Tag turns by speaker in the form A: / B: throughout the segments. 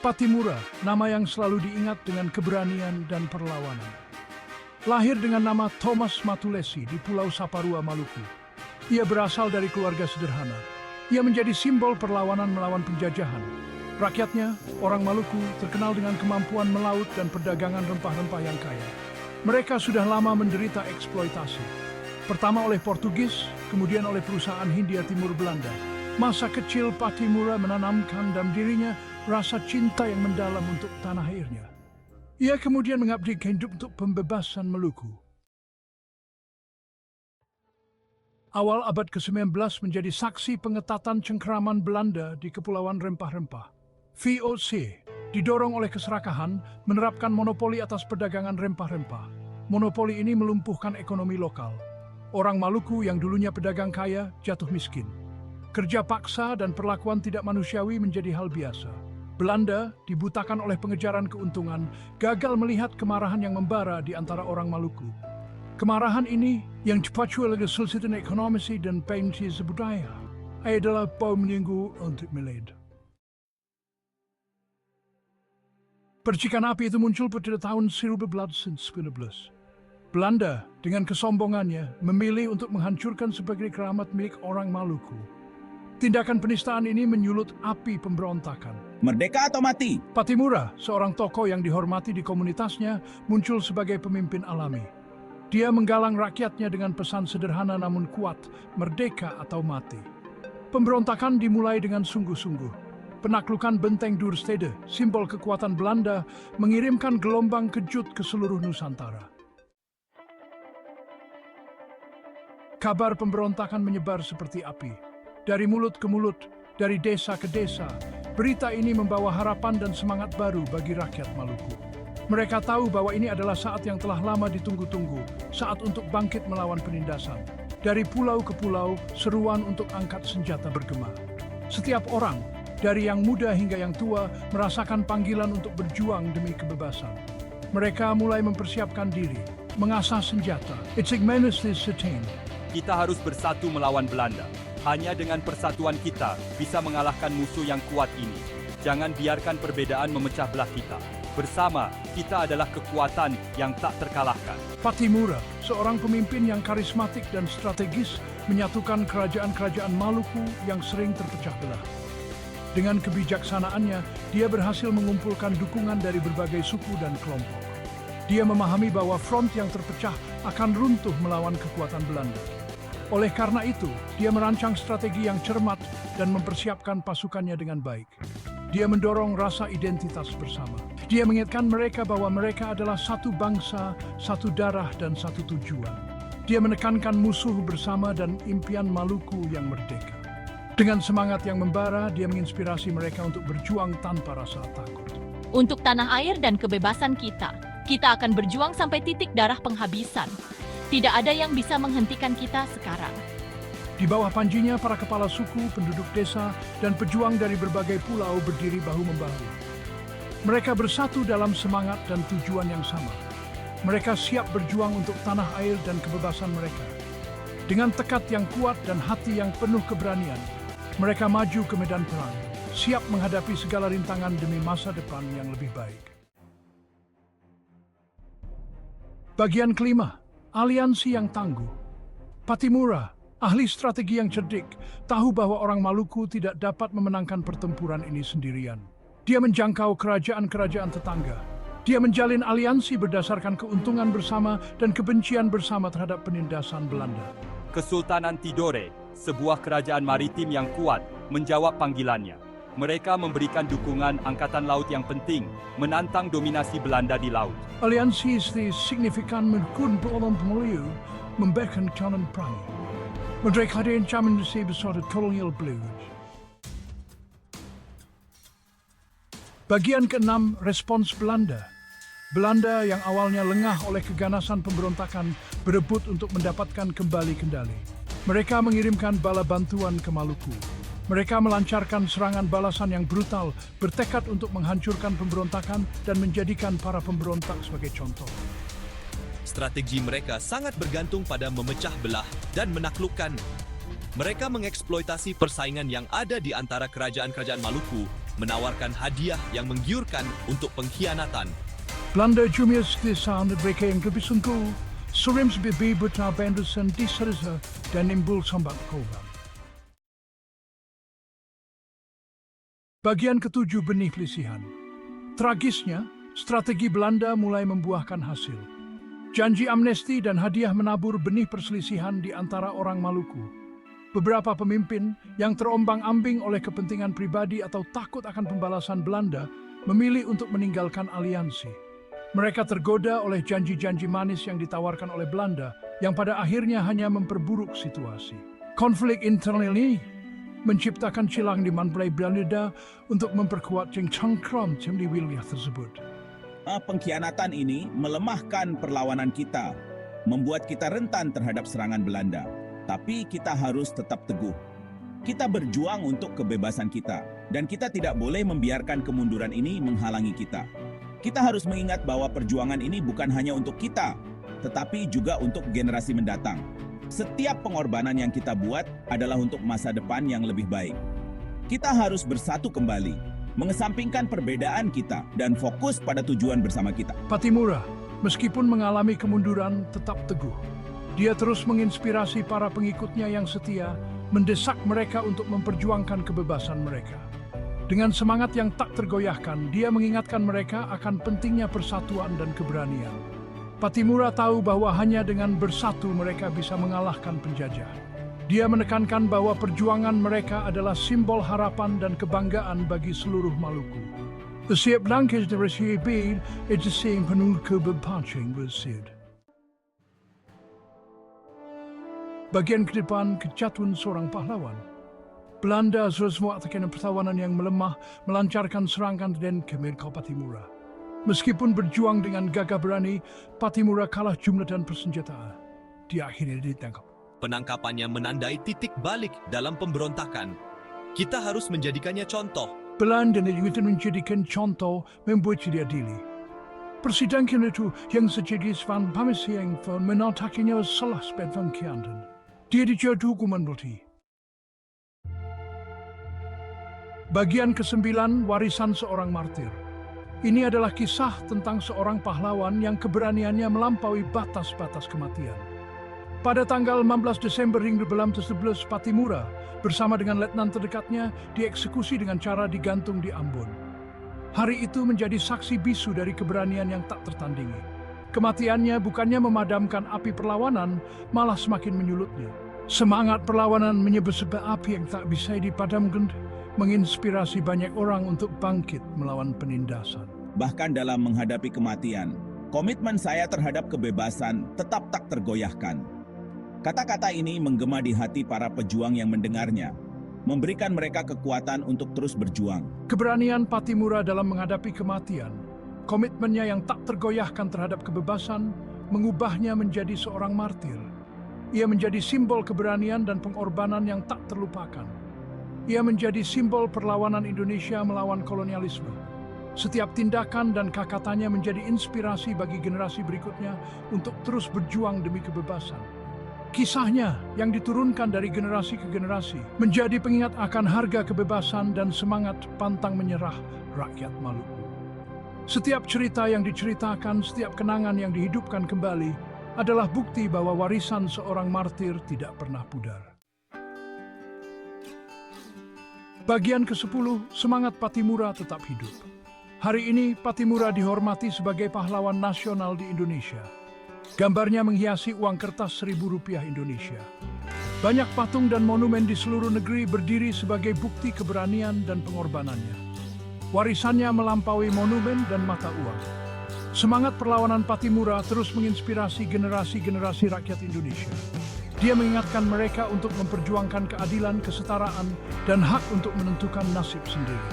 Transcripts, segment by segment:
A: Patimura, nama yang selalu diingat dengan keberanian dan perlawanan. Lahir dengan nama Thomas Matulesi di Pulau Saparua, Maluku. Ia berasal dari keluarga sederhana. Ia menjadi simbol perlawanan melawan penjajahan. Rakyatnya, orang Maluku, terkenal dengan kemampuan melaut dan perdagangan rempah-rempah yang kaya. Mereka sudah lama menderita eksploitasi. Pertama oleh Portugis, kemudian oleh perusahaan Hindia Timur Belanda. Masa kecil Patimura menanamkan dalam dirinya rasa cinta yang mendalam untuk tanah airnya. Ia kemudian mengabdikan hidup untuk pembebasan Maluku. Awal abad ke-19 menjadi saksi pengetatan cengkeraman Belanda di Kepulauan Rempah-Rempah. VOC didorong oleh keserakahan menerapkan monopoli atas perdagangan rempah-rempah. Monopoli ini melumpuhkan ekonomi lokal. Orang Maluku yang dulunya pedagang kaya jatuh miskin. Kerja paksa dan perlakuan tidak manusiawi menjadi hal biasa. Belanda, dibutakan oleh pengejaran keuntungan, gagal melihat kemarahan yang membara di antara orang Maluku. Kemarahan ini yang dipacu oleh kesulitan ekonomi dan pensi budaya adalah bom minggu untuk Milad. Percikan api itu muncul pada tahun 1919. Belanda dengan kesombongannya memilih untuk menghancurkan sebagai keramat milik orang Maluku. Tindakan penistaan ini menyulut api pemberontakan.
B: Merdeka atau mati?
A: Patimura, seorang tokoh yang dihormati di komunitasnya, muncul sebagai pemimpin alami. Dia menggalang rakyatnya dengan pesan sederhana namun kuat, merdeka atau mati. Pemberontakan dimulai dengan sungguh-sungguh. Penaklukan benteng Duurstede, simbol kekuatan Belanda, mengirimkan gelombang kejut ke seluruh Nusantara. Kabar pemberontakan menyebar seperti api. Dari mulut ke mulut, dari desa ke desa, berita ini membawa harapan dan semangat baru bagi rakyat Maluku. Mereka tahu bahwa ini adalah saat yang telah lama ditunggu-tunggu, saat untuk bangkit melawan penindasan. Dari pulau ke pulau, seruan untuk angkat senjata bergema. Setiap orang, dari yang muda hingga yang tua, merasakan panggilan untuk berjuang demi kebebasan. Mereka mulai mempersiapkan diri, mengasah senjata.
C: Kita harus bersatu melawan Belanda. Hanya dengan persatuan kita bisa mengalahkan musuh yang kuat ini. Jangan biarkan perbedaan memecah belah kita. Bersama, kita adalah kekuatan yang tak terkalahkan.
A: Patimura, seorang pemimpin yang karismatik dan strategis, menyatukan kerajaan-kerajaan Maluku yang sering terpecah belah. Dengan kebijaksanaannya, dia berhasil mengumpulkan dukungan dari berbagai suku dan kelompok. Dia memahami bahwa front yang terpecah akan runtuh melawan kekuatan Belanda. Oleh karena itu, dia merancang strategi yang cermat dan mempersiapkan pasukannya dengan baik. Dia mendorong rasa identitas bersama. Dia mengingatkan mereka bahwa mereka adalah satu bangsa, satu darah, dan satu tujuan. Dia menekankan musuh bersama dan impian Maluku yang merdeka. Dengan semangat yang membara, dia menginspirasi mereka untuk berjuang tanpa rasa takut.
D: Untuk tanah air dan kebebasan kita akan berjuang sampai titik darah penghabisan. Tidak ada yang bisa menghentikan kita sekarang.
A: Di bawah panjinya, para kepala suku, penduduk desa, dan pejuang dari berbagai pulau berdiri bahu-membahu. Mereka bersatu dalam semangat dan tujuan yang sama. Mereka siap berjuang untuk tanah air dan kebebasan mereka. Dengan tekad yang kuat dan hati yang penuh keberanian, mereka maju ke medan perang, siap menghadapi segala rintangan demi masa depan yang lebih baik. Bagian kelima. Aliansi yang tangguh. Patimura, ahli strategi yang cerdik, tahu bahwa orang Maluku tidak dapat memenangkan pertempuran ini sendirian. Dia menjangkau kerajaan-kerajaan tetangga. Dia menjalin aliansi berdasarkan keuntungan bersama dan kebencian bersama terhadap penindasan Belanda.
C: Kesultanan Tidore, sebuah kerajaan maritim yang kuat, menjawab panggilannya. Mereka memberikan dukungan angkatan laut yang penting, menantang dominasi Belanda di laut.
A: Aliansi ini signifikan mendukung orang Melayu memberikan calon perang. Mereka ada ancaman besar kolonial Belanda. Bagian keenam, respons Belanda. Belanda yang awalnya lengah oleh keganasan pemberontakan berebut untuk mendapatkan kembali kendali. Mereka mengirimkan bala bantuan ke Maluku. Mereka melancarkan serangan balasan yang brutal, bertekad untuk menghancurkan pemberontakan dan menjadikan para pemberontak sebagai contoh.
E: Strategi mereka sangat bergantung pada memecah belah dan menaklukkan. Mereka mengeksploitasi persaingan yang ada di antara kerajaan-kerajaan Maluku menawarkan hadiah yang menggiurkan untuk pengkhianatan.
A: Belanda cuma setiasan mereka yang lebih sungguh, sering berbebut bendusan di serza dan nimbul sambat korban. Bagian ketujuh, benih pelisihan. Tragisnya, strategi Belanda mulai membuahkan hasil. Janji amnesti dan hadiah menabur benih perselisihan di antara orang Maluku. Beberapa pemimpin yang terombang-ambing oleh kepentingan pribadi atau takut akan pembalasan Belanda memilih untuk meninggalkan aliansi. Mereka tergoda oleh janji-janji manis yang ditawarkan oleh Belanda yang pada akhirnya hanya memperburuk situasi. Konflik internal ini menciptakan cilang di manplay Belanda untuk memperkuat cengcangkram di wilayah tersebut.
B: Pengkhianatan ini melemahkan perlawanan kita, membuat kita rentan terhadap serangan Belanda. Tapi kita harus tetap teguh. Kita berjuang untuk kebebasan kita, dan kita tidak boleh membiarkan kemunduran ini menghalangi kita. Kita harus mengingat bahwa perjuangan ini bukan hanya untuk kita, tetapi juga untuk generasi mendatang. Setiap pengorbanan yang kita buat adalah untuk masa depan yang lebih baik. Kita harus bersatu kembali, mengesampingkan perbedaan kita dan fokus pada tujuan bersama kita.
A: Pattimura, meskipun mengalami kemunduran, tetap teguh. Dia terus menginspirasi para pengikutnya yang setia, mendesak mereka untuk memperjuangkan kebebasan mereka. Dengan semangat yang tak tergoyahkan, dia mengingatkan mereka akan pentingnya persatuan dan keberanian. Pattimura tahu bahwa hanya dengan bersatu mereka bisa mengalahkan penjajah. Dia menekankan bahwa perjuangan mereka adalah simbol harapan dan kebanggaan bagi seluruh Maluku. Setiap langkah dari CIB itu sing penuh keberpancing bersid. Bagian ke depan, kejatuhan seorang pahlawan. Belanda terus mengatakan pertawanan yang melemah, melancarkan serangan dan kemirkau Pattimura. Meskipun berjuang dengan gagah berani, Pattimura kalah jumlah dan persenjataan. Dia akhirnya ditangkap.
E: Penangkapannya menandai titik balik dalam pemberontakan. Kita harus menjadikannya contoh.
A: Belanda itu menjadikan contoh membuat dia diadili. Persidangan itu yang sejadi Svan Pamisiang menatakinya salah sebagai pengkhianatan. Dia dijatuhi hukuman mati. Bagian ke-9, warisan seorang martir. Ini adalah kisah tentang seorang pahlawan yang keberaniannya melampaui batas-batas kematian. Pada tanggal 16 Desember 1911, Pattimura bersama dengan letnan terdekatnya dieksekusi dengan cara digantung di Ambon. Hari itu menjadi saksi bisu dari keberanian yang tak tertandingi. Kematiannya bukannya memadamkan api perlawanan, malah semakin menyulutnya. Semangat perlawanan menyebabkan api yang tak bisa dipadamkan, menginspirasi banyak orang untuk bangkit melawan penindasan.
B: Bahkan dalam menghadapi kematian, komitmen saya terhadap kebebasan tetap tak tergoyahkan. Kata-kata ini menggema di hati para pejuang yang mendengarnya, memberikan mereka kekuatan untuk terus berjuang.
A: Keberanian Pattimura dalam menghadapi kematian, komitmennya yang tak tergoyahkan terhadap kebebasan, mengubahnya menjadi seorang martir. Ia menjadi simbol keberanian dan pengorbanan yang tak terlupakan. Ia menjadi simbol perlawanan Indonesia melawan kolonialisme. Setiap tindakan dan kata-katanya menjadi inspirasi bagi generasi berikutnya untuk terus berjuang demi kebebasan. Kisahnya yang diturunkan dari generasi ke generasi menjadi pengingat akan harga kebebasan dan semangat pantang menyerah rakyat Maluku. Setiap cerita yang diceritakan, setiap kenangan yang dihidupkan kembali adalah bukti bahwa warisan seorang martir tidak pernah pudar. Bagian ke-10, semangat Pattimura tetap hidup. Hari ini Pattimura dihormati sebagai pahlawan nasional di Indonesia. Gambarnya menghiasi uang kertas Rp1.000 Indonesia. Banyak patung dan monumen di seluruh negeri berdiri sebagai bukti keberanian dan pengorbanannya. Warisannya melampaui monumen dan mata uang. Semangat perlawanan Pattimura terus menginspirasi generasi-generasi rakyat Indonesia. Dia mengingatkan mereka untuk memperjuangkan keadilan, kesetaraan, dan hak untuk menentukan nasib sendiri.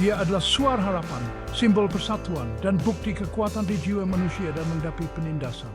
A: Dia adalah suara harapan, simbol persatuan, dan bukti kekuatan di jiwa manusia dan menghadapi penindasan.